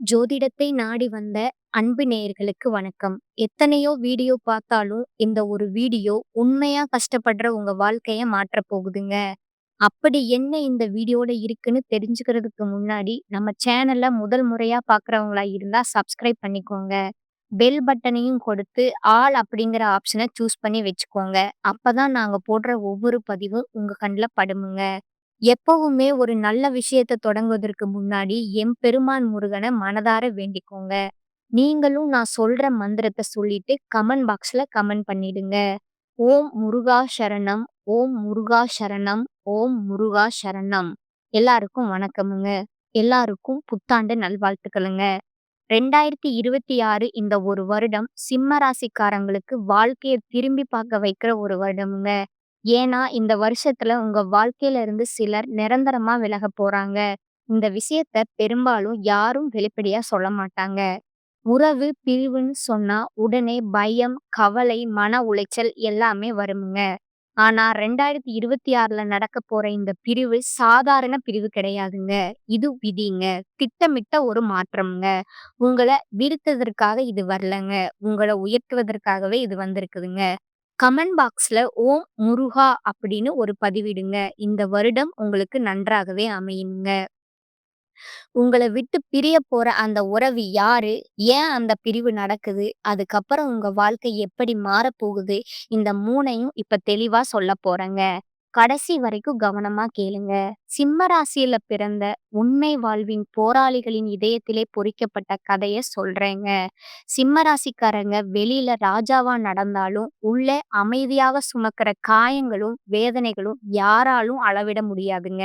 ஜோதிடத்தை நாடி வந்த அன்பு நேயர்களுக்கு வணக்கம். எத்தனையோ வீடியோ பார்த்தாலும், இந்த ஒரு வீடியோ உண்மையா கஷ்டப்படுற உங்க வாழ்க்கைய மாற்றப் போகுதுங்க. அப்படி என்ன இந்த வீடியோல இருக்குன்னு தெரிஞ்சுக்கிறதுக்கு முன்னாடி, நம்ம சேனல முதல் முறையா பார்க்குறவங்களா இருந்தா சப்ஸ்கிரைப் பண்ணிக்கோங்க. பெல் பட்டனையும் கொடுத்து, ஆல் அப்படிங்கிற ஆப்ஷன சூஸ் பண்ணி வச்சுக்கோங்க. அப்பதான் நாங்க போடுற ஒவ்வொரு பதிவும் உங்க கண்ல படுமுங்க. எப்பவுமே ஒரு நல்ல விஷயத்த தொடங்குவதற்கு முன்னாடி எம்பெருமான் முருகன மனதார வேண்டிக்கோங்க. நீங்களும் நான் சொல்ற மந்திரத்த சொல்லிட்டு கமெண்ட் பாக்ஸ்ல கமெண்ட் பண்ணிடுங்க. ஓம் முருகா சரணம், ஓம் முருகா சரணம், ஓம் முருகா சரணம். எல்லாருக்கும் வணக்கமுங்க. எல்லாருக்கும் புத்தாண்டு நல்வாழ்த்துக்களுங்க. 2026 இந்த ஒரு வருடம் சிம்ம ராசிக்காரங்களுக்கு வாழ்க்கைய திரும்பி பார்க்க வைக்கிற ஒரு வருடம்ங்க. ஏன்னா, இந்த வருஷத்துல உங்க வாழ்க்கையில இருந்து சிலர் நிரந்தரமா விலகப் போறாங்க. இந்த விஷயத்த பெரும்பாலும் யாரும் வெளிப்படையா சொல்ல மாட்டாங்க. உறவு பிரிவுன்னு சொன்னா உடனே பயம், கவலை, மன உளைச்சல் எல்லாமே வருமுங்க. ஆனா 2026ல நடக்கப் போற இந்த பிரிவு சாதாரண பிரிவு கிடையாதுங்க. இது விதிங்க. திட்டமிட்ட ஒரு மாற்றம்ங்க. உங்கள வீழ்த்துவதற்காக இது வரலங்க. உங்கள உயர்த்துவதற்காகவே இது வந்திருக்குதுங்க. கமெண்ட் பாக்ஸ்ல ஓம் முருகா அப்படின்னு ஒரு பதிவிடுங்க. இந்த வருடம் உங்களுக்கு நன்றாகவே அமையுங்க. உங்கள விட்டு பிரியப் போற அந்த உறவு யாரு? ஏன் அந்த பிரிவு நடக்குது? அதுக்கப்புறம் உங்க வாழ்க்கை எப்படி மாறப்போகுது? இந்த 3யும் இப்ப தெளிவா சொல்லப் போறேங்க. கடைசி வரைக்கும் கவனமா கேளுங்க. சிம்ம ராசியில பிறந்த உண்மை வாழ்வின் போராளிகளின் இதயத்திலே பொறிக்கப்பட்ட கதைய சொல்றேங்க. சிம்ம ராசிக்காரங்க வெளியில ராஜாவா நடந்தாலும், உள்ளே அமைதியாக சுமக்கிற காயங்களும், வேதனைகளும் யாராலும் அளவிட முடியாதுங்க.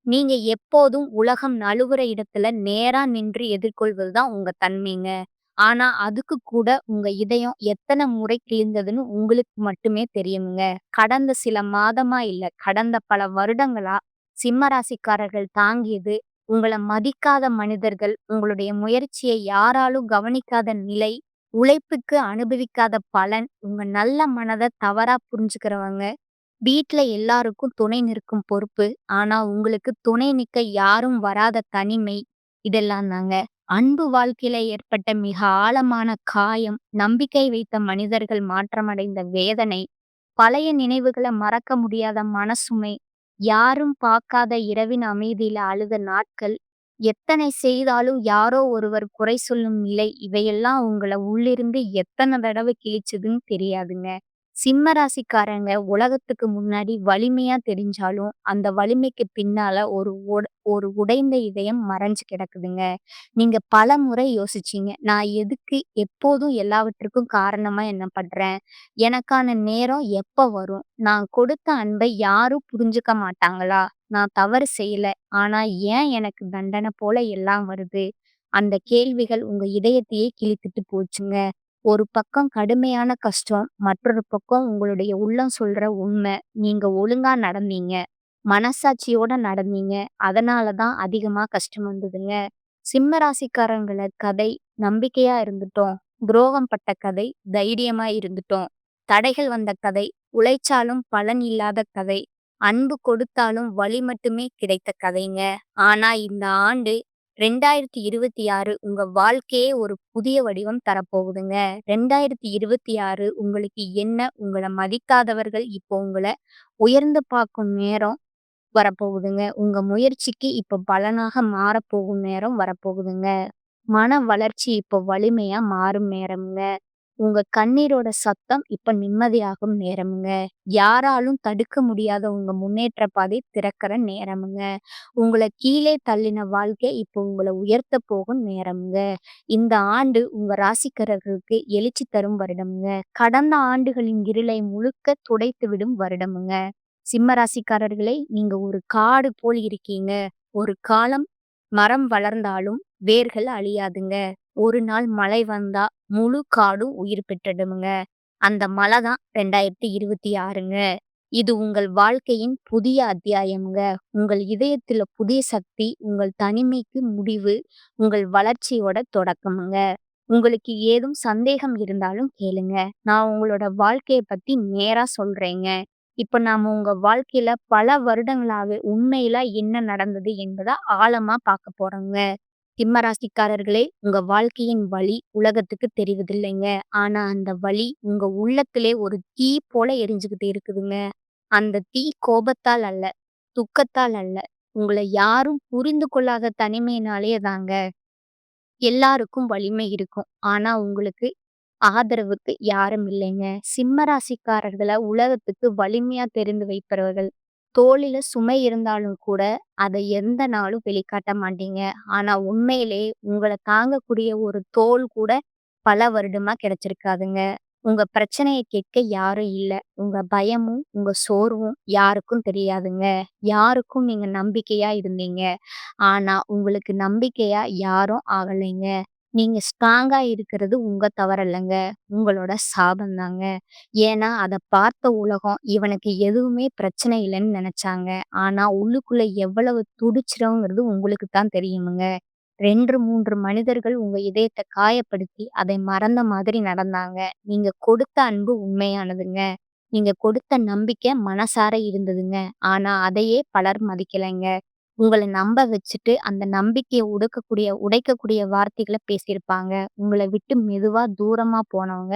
நீங்க எப்போதும் உலகம் நழுவுற இடத்துல நேரா நின்று எதிர்கொள்வது தான் உங்க தன்மைங்க. ஆனா, அதுக்கு கூட உங்க இதயம் எத்தன முறை கிழிந்ததுன்னு உங்களுக்கு மட்டுமே தெரியுங்க. கடந்த சில மாதமா இல்ல, கடந்த பல வருடங்களா சிம்ம ராசிக்காரர்கள் தாங்கியது, உங்கள மதிக்காத மனிதர்கள், உங்களுடைய முயற்சியை யாராலும் கவனிக்காத நிலை, உழைப்புக்கு அனுபவிக்காத பலன், உங்க நல்ல மனத தவறா புரிஞ்சுக்கிறவங்க, வீட்ல எல்லாருக்கும் துணை நிற்கும் பொறுப்பு. ஆனா உங்களுக்கு துணை நிக்க யாரும் வராத தனிமை. இதெல்லாம் தாங்க. அன்பு வாழ்க்கையில ஏற்பட்ட மிக ஆழமான காயம், நம்பிக்கை வைத்த மனிதர்கள் மாற்றமடைந்த வேதனை, பழைய நினைவுகள மறக்க முடியாத மனசுமை, யாரும் பார்க்காத இரவின் அமைதியில அழுத நாட்கள், எத்தனை செய்தாலும் யாரோ ஒருவர் குறை சொல்லும் நிலை, இவையெல்லாம் உங்கள உள்ளிருந்து எத்தன தடவ கிழிச்சதுன்னு தெரியாதுங்க. சிம்ம ராசிக்காரங்க உலகத்துக்கு முன்னாடி வலிமையா தெரிஞ்சாலும், அந்த வலிமைக்கு பின்னால ஒரு உடைந்த இதயம் மறைஞ்சு கிடக்குதுங்க. நீங்க பலமுறை யோசிச்சீங்க. நான் எதுக்கு எப்போதும் எல்லாவற்றுக்கும் காரணமா என்ன பண்றேன்? எனக்கான நேரம் எப்ப வரும்? நான் கொடுத்த அன்பை யாரும் புரிஞ்சுக்க மாட்டாங்களா? நான் தவறு செய்யல. ஆனா ஏன் எனக்கு தண்டனை போல எல்லாம் வருது? அந்த கேள்விகள் உங்க இதயத்தையே கிழித்துட்டு போச்சுங்க. ஒரு பக்கம் கடுமையான கஷ்டம், மற்றொரு பக்கம் உங்களுடைய உள்ளம் சொல்ற உண்மை. நீங்க ஒழுங்கா நடந்தீங்க. மனசாட்சியோட நடந்தீங்க. அதனால தான் அதிகமா கஷ்டம் வந்ததுங்க. சிம்ம ராசிக்காரங்கள கதை நம்பிக்கையா இருந்துட்டோம். துரோகம் பட்ட கதை தைரியமா இருந்துட்டோம். தடைகள் வந்த கதை உழைச்சாலும் பலன் இல்லாத கதை. அன்பு கொடுத்தாலும் வலி மட்டுமே கிடைத்த கதைங்க. ஆனா இந்த ஆண்டு 2026 உங்க வாழ்க்கையே ஒரு புதிய வடிவம் தரப்போகுதுங்க. 2026 உங்களுக்கு என்ன உங்கள மதிக்காதவர்கள் இப்போ உங்கள உயர்ந்து பார்க்கும் நேரம் வரப்போகுதுங்க. உங்க முயற்சிக்கு இப்ப பலனாக மாறப்போகும் நேரம் வரப்போகுதுங்க. மன வளர்ச்சி இப்போ வலிமையா மாறும் நேரம்ங்க. உங்க கண்ணீரோட சத்தம் இப்ப நிம்மதியாகும் நேரம்ங்க. யாராலும் தடுக்க முடியாத உங்க முன்னேற்ற பாதை திறக்கிற நேரம்ங்க. உங்கள கீழே தள்ளின வாழ்க்கை இப்போ உங்கள உயர்த்த போகும் நேரம்ங்க. இந்த ஆண்டு உங்க ராசிக்காரர்களுக்கு எழுச்சி தரும் வருடம்ங்க. கடந்த ஆண்டுகளின் இருளை முழுக்க துடைத்துவிடும் வருடம்ங்க. சிம்ம ராசிக்காரர்களே, நீங்க ஒரு காடு போல் இருக்கீங்க. ஒரு காலம் மரம் வளர்ந்தாலும் வேர்கள் அழியாதுங்க. ஒரு நாள் மழை வந்தா முழு காடும் உயிர் பெற்றுடுமுங்க. அந்த மழை தான் 2026ங்க. இது உங்கள் வாழ்க்கையின் புதிய அத்தியாயம்ங்க. உங்கள் இதயத்துல புதிய சக்தி, உங்கள் தனிமைக்கு முடிவு, உங்கள் வளர்ச்சியோட தொடக்கம்ங்க. உங்களுக்கு ஏதும் சந்தேகம் இருந்தாலும் கேளுங்க. நான் உங்களோட வாழ்க்கைய பத்தி நேரா சொல்றேங்க. இப்ப நாம உங்க வாழ்க்கையில பல வருடங்களாவே உண்மையில என்ன நடந்தது என்பத ஆழமா பார்க்க போறோங்க. சிம்ம ராசிக்காரர்களே, உங்க வாழ்க்கையின் வழி உலகத்துக்கு தெரிவதில்லைங்க. ஆனா அந்த வலி உங்க உள்ளத்திலே ஒரு தீ போல எரிஞ்சுகிட்டு இருக்குதுங்க. அந்த தீ கோபத்தால் அல்ல, துக்கத்தால் அல்ல, உங்கள யாரும் புரிந்து கொள்ளாத தனிமையினாலேயே தாங்க. எல்லாருக்கும் வலிமை இருக்கும். ஆனா உங்களுக்கு ஆதரவுக்கு யாரும் இல்லைங்க. சிம்ம ராசிக்காரர்கள உலகத்துக்கு வலிமையா தெரிந்து வைப்பவர்கள். தோளில சுமை இருந்தாலும் கூட, அத எந்த நாளும் வெளிக்காட்ட மாட்டீங்க. ஆனா உண்மையிலே உங்கள தாங்கக்கூடிய ஒரு தோள் கூட பல வருடமா கிடைச்சிருக்காதுங்க. உங்க பிரச்சனைய கேட்க யாரும் இல்ல. உங்க பயமும், உங்க சோர்வும் யாருக்கும் தெரியாதுங்க. யாருக்கும் நீங்க நம்பிக்கையா இருந்தீங்க. ஆனா உங்களுக்கு நம்பிக்கையா யாரும் ஆகலைங்க. நீங்க ஸ்ட்ராங்கா இருக்கிறது உங்க தவறல்லங்க. உங்களோட சாபம் தாங்க. ஏன்னா, அத பார்த்த உலகம் இவனுக்கு எதுவுமே பிரச்சனை இல்லன்னு நெனச்சாங்க. ஆனா, உள்ளுக்குள்ள எவ்வளவு துடிச்சுறோங்கிறது உங்களுக்கு தான் தெரியுமுங்க. 2, 3 மனிதர்கள் உங்க இதயத்த காயப்படுத்தி, அதை மறந்த மாதிரி நடந்தாங்க. நீங்க கொடுத்த அன்பு உண்மையானதுங்க. நீங்க கொடுத்த நம்பிக்கை மனசார இருந்ததுங்க. ஆனா, அதையே பலர் மதிக்கலைங்க. உங்கள நம்ப வச்சுட்டு, அந்த நம்பிக்கைய உடைக்கக்கூடிய வார்த்தைகள பேசியிருப்பாங்க. உங்கள விட்டு மெதுவா தூரமா போனவங்க,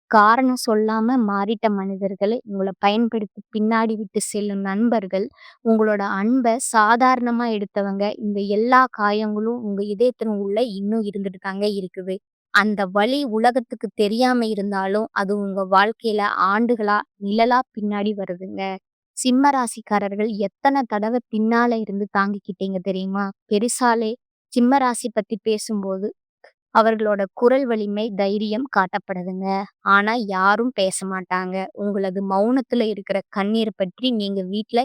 காரணம் சொல்லாம மாறிட்ட மனிதர்கள், உங்கள பயன்படுத்தி பின்னாடி விட்டு செல்லும் நண்பர்கள், உங்களோட அன்ப சாதாரணமா எடுத்தவங்க, இந்த எல்லா காயங்களும் உங்க இதயத்தின் உள்ள இன்னும் இருந்துட்டு தாங்க இருக்குது. அந்த வலி உலகத்துக்கு தெரியாம இருந்தாலும், அது உங்க வாழ்க்கையில ஆண்டுகளா, நிழலா பின்னாடி வருதுங்க. சிம்ம ராசிக்காரர்கள் எத்தன தடவ பின்னால இருந்து தாங்கிக்கிட்டீங்க தெரியுமா? பெரிசாலே சிம்ம ராசி பத்தி பேசும்போது, அவர்களோட குரல் வலிமை, தைரியம் காட்டப்படுதுங்க. ஆனா யாரும் பேச மாட்டாங்க. உங்களது மௌனத்துல இருக்கிற கண்ணீர் பற்றி நீங்க வீட்ல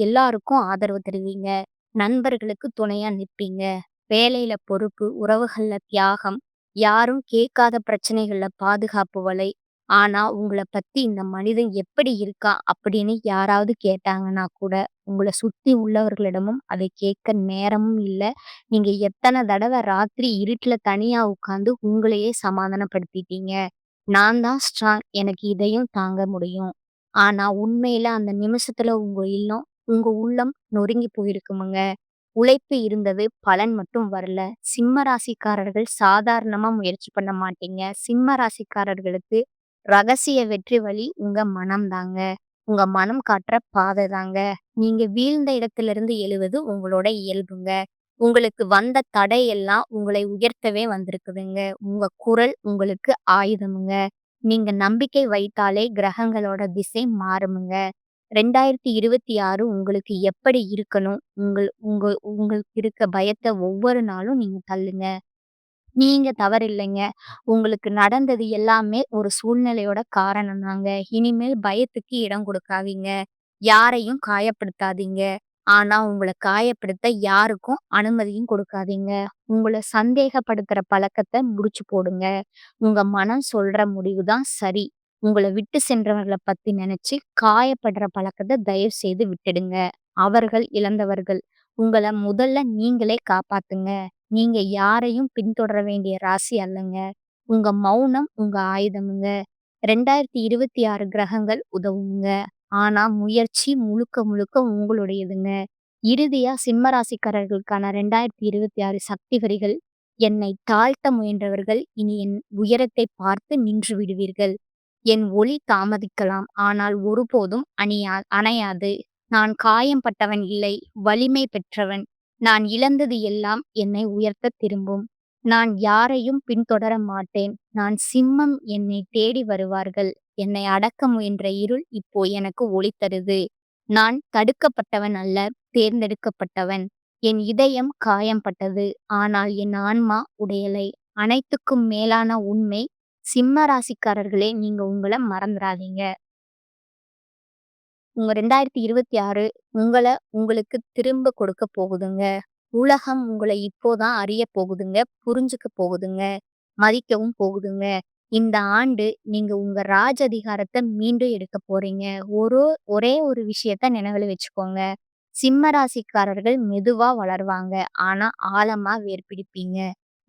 எல்லாருக்கும் ஆதரவு தருவீங்க. நண்பர்களுக்கு துணையா நிப்பீங்க. வேலையில பொறுப்பு, உறவுகள்ல தியாகம், யாரும் கேட்காத பிரச்சனைகள்ல பாதுகாப்பு வலை. ஆனா உங்கள பத்தி இந்த மனிதன் எப்படி இருக்கான் அப்படின்னு யாராவது கேட்டாங்கன்னா கூட, உங்கள சுத்தி உள்ளவர்களிடமும் அதை கேட்க நேரமும் இல்ல. நீங்க எத்தன தடவ ராத்திரி இருட்டுல தனியா உட்கார்ந்து உங்களையே சமாதானப்படுத்திட்டீங்க. நான் தான் ஸ்ட்ராங். எனக்கு இதையும் தாங்க முடியும். ஆனா உண்மையில அந்த நிமிஷத்துல உங்க உள்ளம் நொறுங்கி போயிருக்குமுங்க. உழைப்பு இருந்தது, பலன் மட்டும் வரல. சிம்ம ராசிக்காரர்கள் சாதாரணமா முயற்சி பண்ண மாட்டீங்க. சிம்ம ராசிக்காரர்களுக்கு ரகசிய வெற்றி வழி உங்க மனம் தாங்க. உங்க மனம் காட்டுற பாதை தாங்க. நீங்க வீழ்ந்த இடத்திலிருந்து எழுவது உங்களோட இயல்புங்க. உங்களுக்கு வந்த தடை எல்லாம் உங்களை உயர்த்தவே வந்திருக்குதுங்க. உங்க குரல் உங்களுக்கு ஆயுதமுங்க. நீங்க நம்பிக்கை வைத்தாலே கிரகங்களோட திசை மாறுமுங்க. 2026 உங்களுக்கு எப்படி இருக்கணும்? உங்களுக்கு இருக்க பயத்த ஒவ்வொரு நாளும் நீங்க தள்ளுங்க. நீங்க தவறில்லைங்க. உங்களுக்கு நடந்தது எல்லாமே ஒரு சூழ்நிலையோட காரணம் தாங்க. இனிமேல் பயத்துக்கு இடம் கொடுக்காதீங்க. யாரையும் காயப்படுத்தாதீங்க. ஆனா, உங்கள காயப்படுத்த யாருக்கும் அனுமதியும் கொடுக்காதீங்க. உங்கள சந்தேகப்படுத்துற பழக்கத்த முடிச்சு போடுங்க. உங்க மனம் சொல்ற முடிவு தான் சரி. உங்கள விட்டு சென்றவர்கள பத்தி நெனச்சு காயப்படுற பழக்கத்த தயவு செய்து விட்டுடுங்க. அவர்கள் இழந்தவர்கள். உங்கள முதல்ல நீங்களே காப்பாத்துங்க. நீங்க யாரையும் பின்தொடர வேண்டிய ராசி அல்லங்க. உங்க மௌனம் உங்க ஆயுதமுங்க. 2026 கிரகங்கள் உதவுங்க. ஆனா முயற்சி முழுக்க முழுக்க உங்களுடையதுங்க. இறுதியா சிம்ம ராசிக்காரர்களுக்கான 2026 சக்தி வரிகள். என்னை தாழ்த்த முயன்றவர்கள் இனி என் உயரத்தை பார்த்து நின்று விடுவீர்கள். என் ஒளி தாமதிக்கலாம். ஆனால் ஒருபோதும் அணையாது. நான் காயம்பட்டவன் இல்லை, வலிமை பெற்றவன். நான் இழந்தது எல்லாம் என்னை உயர்த்தத் திரும்பும். நான் யாரையும் பின்தொடர மாட்டேன். நான் சிம்மம் என்னை தேடி வருவார்கள். என்னை அடக்க முயன்ற இருள் இப்போ எனக்கு ஒளி தருது. நான் தடுக்கப்பட்டவன் அல்ல, தேர்ந்தெடுக்கப்பட்டவன். என் இதயம் காயம்பட்டது. ஆனால் என் ஆன்மா உடையலை. அனைத்துக்கும் மேலான உண்மை, சிம்ம ராசிக்காரர்களே நீங்க உங்கள மறந்துறாதீங்க. உங்க 2026 உங்களுக்கு திரும்ப கொடுக்க போகுதுங்க. உலகம் உங்கள இப்போதான் அறிய போகுதுங்க, புரிஞ்சுக்க போகுதுங்க, மதிக்கவும் போகுதுங்க. இந்த ஆண்டு நீங்க உங்க ராஜ அதிகாரத்த மீண்டும் எடுக்க போறீங்க. ஒரே ஒரு விஷயத்த நினைவுல வச்சுக்கோங்க. சிம்ம ராசிக்காரர்கள் மெதுவா வளருவாங்க. ஆனா ஆழமா வேர் பிடிப்பீங்க.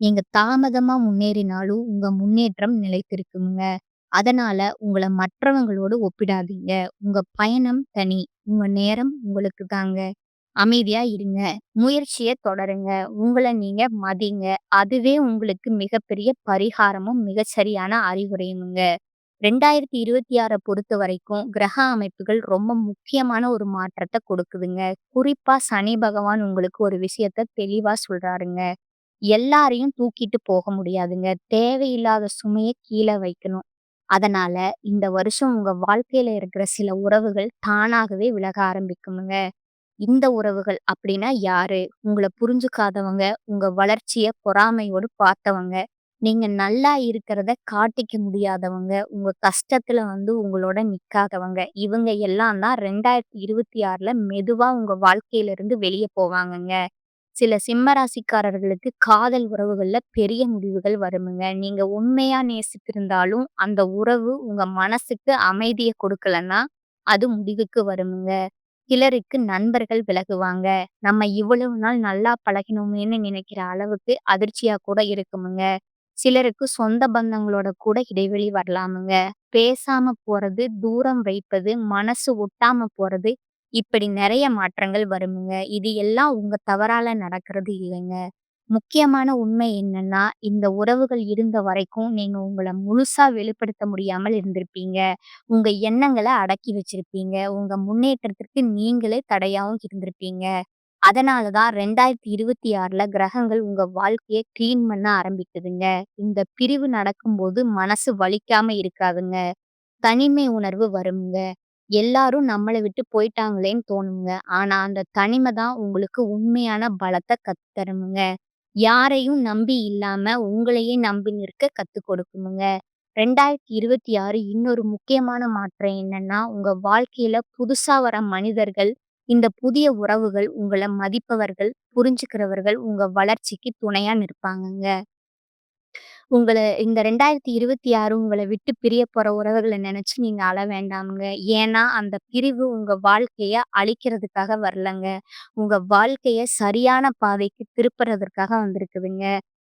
நீங்க தாமதமா முன்னேறினாலும் உங்க முன்னேற்றம் நிலைத்திருக்குங்க. அதனால உங்கள மற்றவங்களோடு ஒப்பிடாதீங்க. உங்க பயணம் தனி. உங்க நேரம் உங்களுக்கு தாங்க. அமைதியா இருங்க. முயற்சிய தொடருங்க. உங்கள நீங்க மதிங்க. அதுவே உங்களுக்கு மிகப்பெரிய பரிகாரமும், மிகச்சரியான அறிவுரையும்ங்க. 2026 பொறுத்தவரைக்கும் கிரக அமைப்புகள் ரொம்ப முக்கியமான ஒரு மாற்றத்த கொடுக்குதுங்க. குறிப்பா சனி பகவான் உங்களுக்கு ஒரு விஷயத்த தெளிவா சொல்றாருங்க. எல்லாரையும் தூக்கிட்டு போக முடியாதுங்க. தேவையில்லாத சுமைய கீழ வைக்கணும். அதனால இந்த வருஷம் உங்க வாழ்க்கையில இருக்கிற சில உறவுகள் தானாகவே விலக ஆரம்பிக்குமுங்க. இந்த உறவுகள் அப்படின்னா யாரு? உங்கள புரிஞ்சுக்காதவங்க, உங்க வளர்ச்சிய பொறாமையோடு பார்த்தவங்க, நீங்க நல்லா இருக்கிறத காட்டிக்க முடியாதவங்க, உங்க கஷ்டத்துல உங்களோட நிக்காதவங்க, இவங்க எல்லாம் தான் 2026ல மெதுவா உங்க வாழ்க்கையிலிருந்து வெளிய போவாங்கங்க. சில சிம்ம ராசிக்காரர்களுக்கு காதல் உறவுகள்ல பெரிய முடிவுகள் வருமுங்க. நீங்க உண்மையா நேசித்திருந்தாலும், அந்த உறவு உங்க மனசுக்கு அமைதிய கொடுக்கலன்னா, அது முடிவுக்கு வருமுங்க. சிலருக்கு நண்பர்கள் விலகுவாங்க. நம்ம இவ்வளவு நாள் நல்லா பழகினோமேன்னு நினைக்கிற அளவுக்கு அதிர்ச்சியா கூட இருக்குமுங்க. சிலருக்கு சொந்த பந்தங்களோட கூட இடைவெளி வரலாமுங்க. பேசாம போறது, தூரம் வைப்பது, மனசு ஒட்டாம போறது, இப்படி நெறைய மாற்றங்கள் வருமுங்க. இது எல்லாம் உங்க தவறால நடக்கிறது இல்லைங்க. முக்கியமான உண்மை என்னன்னா, இந்த உறவுகள் இருந்த வரைக்கும் நீங்க உங்கள முழுசா வெளிப்படுத்த முடியாமல் இருந்திருப்பீங்க. உங்க எண்ணங்கள அடக்கி வச்சிருப்பீங்க. உங்க முன்னேற்றத்திற்கு நீங்களே தடையாவும் இருந்திருப்பீங்க. அதனால தான் 2026ல கிரகங்கள் உங்க வாழ்க்கைய கிளீன் பண்ண ஆரம்பிக்குதுங்க. இந்த பிரிவு நடக்கும்போது மனசு வலிக்காம இருக்காதுங்க. தனிமை உணர்வு வருங்க. எல்லாரும் நம்மள விட்டு போயிட்டாங்களேன்னு தோணுங்க. ஆனா அந்த தனிமை தான் உங்களுக்கு உண்மையான பலத்த கத்து தருமுங்க. யாரையும் நம்பி இல்லாம உங்களையே நம்பி நிற்க கத்துக் கொடுக்குமுங்க. 2026 இன்னொரு முக்கியமான மாற்றம் என்னன்னா, உங்க வாழ்க்கையில புதுசா வர மனிதர்கள், இந்த புதிய உறவுகள் உங்கள மதிப்பவர்கள், புரிஞ்சுக்கிறவர்கள், உங்க வளர்ச்சிக்கு துணையா நிற்பாங்கங்க. உங்கள இந்த 2026 உங்கள விட்டு பிரிய போற உறவுகள நெனச்சு நீங்க அழ வேண்டாம்ங்க. ஏன்னா, அந்த பிரிவு உங்க வாழ்க்கைய அழிக்கிறதுக்காக வரலங்க. உங்க வாழ்க்கைய சரியான பாதைக்கு திருப்புறதற்காக வந்திருக்குதுங்க.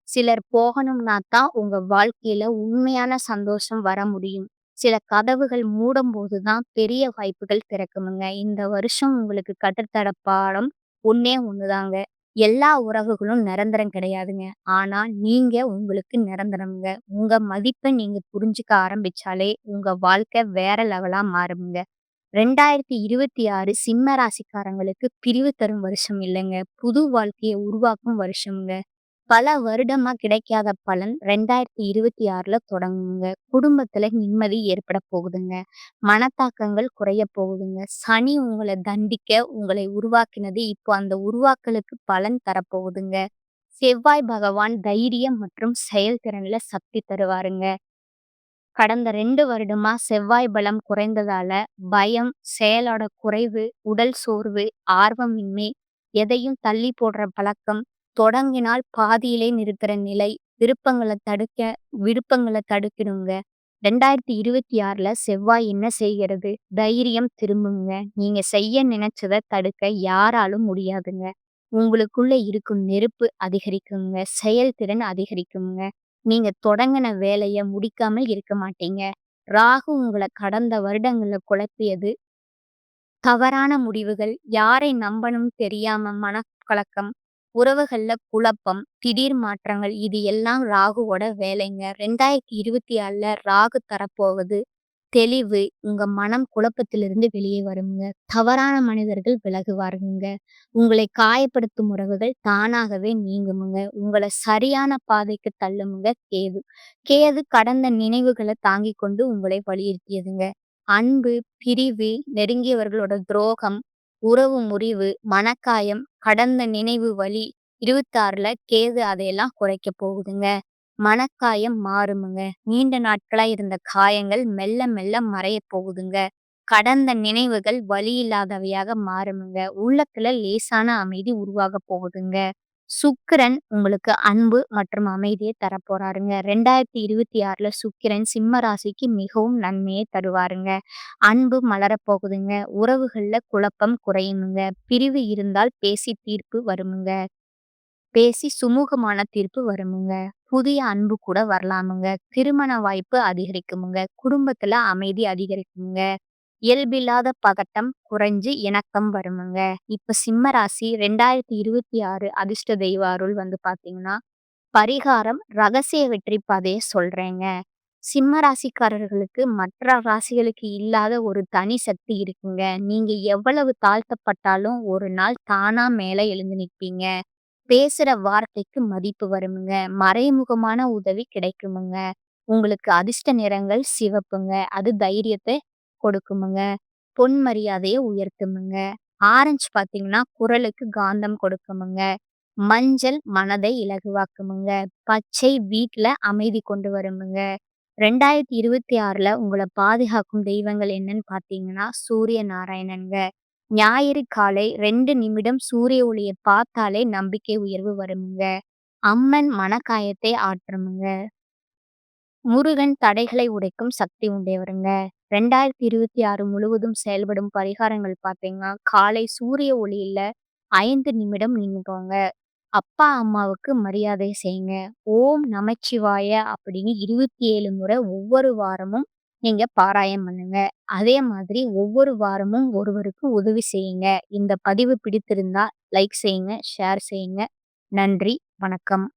சிலர் போகணும்னா தான் உங்க வாழ்க்கையில உண்மையான சந்தோஷம் வர முடியும். சில கதவுகள் மூடும்போது தான் பெரிய வாய்ப்புகள் திறக்குமுங்க. இந்த வருஷம் உங்களுக்கு கற்றுத்தர பாடம் ஒண்ணே ஒண்ணுதாங்க. எல்லா உறவுகளும் நிரந்தரம் கிடையாதுங்க. ஆனா, நீங்க உங்களுக்கு நிரந்தரம்ங்க. உங்க மதிப்ப நீங்க புரிஞ்சுக்க ஆரம்பிச்சாலே, உங்க வாழ்க்கை வேற லெவலா மாறும்ங்க. 2026 சிம்ம ராசிக்காரங்களுக்கு பிரிவு தரும் வருஷம் இல்லங்க. புது வாழ்க்கைய உருவாக்கும் வருஷம்ங்க. பல வருடமா கிடைக்காத பலன் 2026ல தொடங்குங்க. குடும்பத்துல நிம்மதி ஏற்பட போகுதுங்க. மனத்தாக்கங்கள் குறைய போகுதுங்க. சனி உங்கள தண்டிக்க உங்களை உருவாக்கினது, இப்போ அந்த உருவாக்கலுக்கு பலன் தரப்போகுதுங்க. செவ்வாய் பகவான் தைரியம் மற்றும் செயல்திறன்ல சக்தி தருவாருங்க. கடந்த 2 வருடமா செவ்வாய் பலம் குறைந்ததால, பயம், செயலோட குறைவு, உடல் சோர்வு, ஆர்வமின்மை, எதையும் தள்ளி போடுற பழக்கம், தொடங்கினால் பாதியிலே நிறுத்துற நிலை, விருப்பங்கள தடுக்கிடுங்க. 2026ல செவ்வாய் என்ன செய்கிறது? தைரியம் திரும்புங்க. நீங்க செய்ய நினைச்சத தடுக்க யாராலும் முடியாதுங்க. உங்களுக்குள்ள இருக்கும் நெருப்பு அதிகரிக்குங்க. செயல்திறன் அதிகரிக்குங்க. நீங்க தொடங்குன வேலைய முடிக்காமல் இருக்க மாட்டீங்க. ராகு உங்கள கடந்த வருடங்கள்ல குழப்பியது, தவறான முடிவுகள், யாரை நம்பணும்னு தெரியாம மனக்கலக்கம், உறவுகள்ல குழப்பம், திடீர் மாற்றங்கள் இது எல்லாம் ராகுவோட வேலைங்க. 2024ல ராகு தரப்போவது தெளிவு. உங்க மனம் குழப்பத்திலிருந்து வெளியே வருங்க. தவறான மனிதர்கள் விலகுவாருங்க. உங்களை காயப்படுத்தும் உறவுகள் தானாகவே நீங்குமுங்க. உங்கள சரியான பாதைக்கு தள்ளுமுங்க கேது. கேது கடந்த நினைவுகள தாங்கிக் கொண்டு உங்களை வலியுறுத்தியதுங்க. அன்பு, பிரிவு, நெருங்கியவர்களோட துரோகம், உறவு முறிவு, மனக்காயம், கடந்த நினைவு வலி 26ல கேது அதையெல்லாம் குறைக்க போகுதுங்க. மனக்காயம் மாறுமுங்க. நீண்ட நாட்களா இருந்த காயங்கள் மெல்ல மெல்ல மறையப் போகுதுங்க. கடந்த நினைவுகள் வலி இல்லாதவையாக மாறுமுங்க. உள்ளத்துல லேசான அமைதி உருவாகப் போகுதுங்க. சுக்கிரன் உங்களுக்கு அன்பு மற்றும் அமைதியை தரப்போறாருங்க. 2026ல சுக்கிரன் சிம்ம ராசிக்கு மிகவும் நன்மையை தருவாருங்க. அன்பு மலரப் போகுதுங்க. உறவுகள்ல குழப்பம் குறையுமுங்க. பிரிவு இருந்தால் பேசி தீர்ப்பு வருமுங்க. பேசி சுமூகமான தீர்ப்பு வருமுங்க. புதிய அன்பு கூட வரலாமுங்க. திருமண வாய்ப்பு அதிகரிக்குமுங்க. குடும்பத்துல அமைதி அதிகரிக்குமுங்க. இயல்பில்லாத பதட்டம் குறைஞ்சு இணக்கம் வருமுங்க. இப்ப சிம்ம ராசி 2026 அதிர்ஷ்ட தெய்வ அருள் வந்து பார்த்தீங்கன்னா, பரிகாரம் ரகசிய வெற்றி பாதைய சொல்றேங்க. சிம்ம ராசிக்காரர்களுக்கு மற்ற ராசிகளுக்கு இல்லாத ஒரு தனி சக்தி இருக்குங்க. நீங்க எவ்வளவு தாழ்த்தப்பட்டாலும் ஒரு நாள் தானா மேல எழுந்து நிப்பீங்க. பேசுற வார்த்தைக்கு மதிப்பு வருமுங்க. மறைமுகமான உதவி கிடைக்குமுங்க. உங்களுக்கு அதிர்ஷ்ட நிறங்கள் சிவப்புங்க. அது தைரியத்த கொடுக்குமுங்க. பொன் மரியாதைய உயர்த்துமுங்க. ஆரஞ்சு பார்த்தீங்கன்னா, குரலுக்கு காந்தம் கொடுக்குமுங்க. மஞ்சள் மனதை இலகுவாக்குமுங்க. பச்சை வீட்ல அமைதி கொண்டு வருமுங்க. 2026ல உங்கள பாதுகாக்கும் தெய்வங்கள் என்னன்னு பார்த்தீங்கன்னா, சூரிய நாராயணன்ங்க. ஞாயிறு காலை 2 நிமிடம் சூரிய ஒளிய பார்த்தாலே நம்பிக்கை உயர்வு வருமுங்க. அம்மன் மனக்காயத்தை ஆற்றுமுங்க. முருகன் தடைகளை உடைக்கும் சக்தி உடையவருங்க. 2026 முழுவதும் செயல்படும் பரிகாரங்கள் பார்த்தீங்கன்னா, காலை சூரிய ஒளியில 5 நிமிடம் நின்னுக்கோங்க. அப்பா, அம்மாவுக்கு மரியாதை செய்யுங்க. ஓம் நமச்சிவாய அப்படின்னு 27 முறை ஒவ்வொரு வாரமும் நீங்க பாராயம் பண்ணுங்க. அதே மாதிரி ஒவ்வொரு வாரமும் ஒருவருக்கு உதவி செய்யுங்க. இந்த பதிவு பிடித்திருந்தா லைக் செய்யுங்க, ஷேர் செய்யுங்க. நன்றி, வணக்கம்.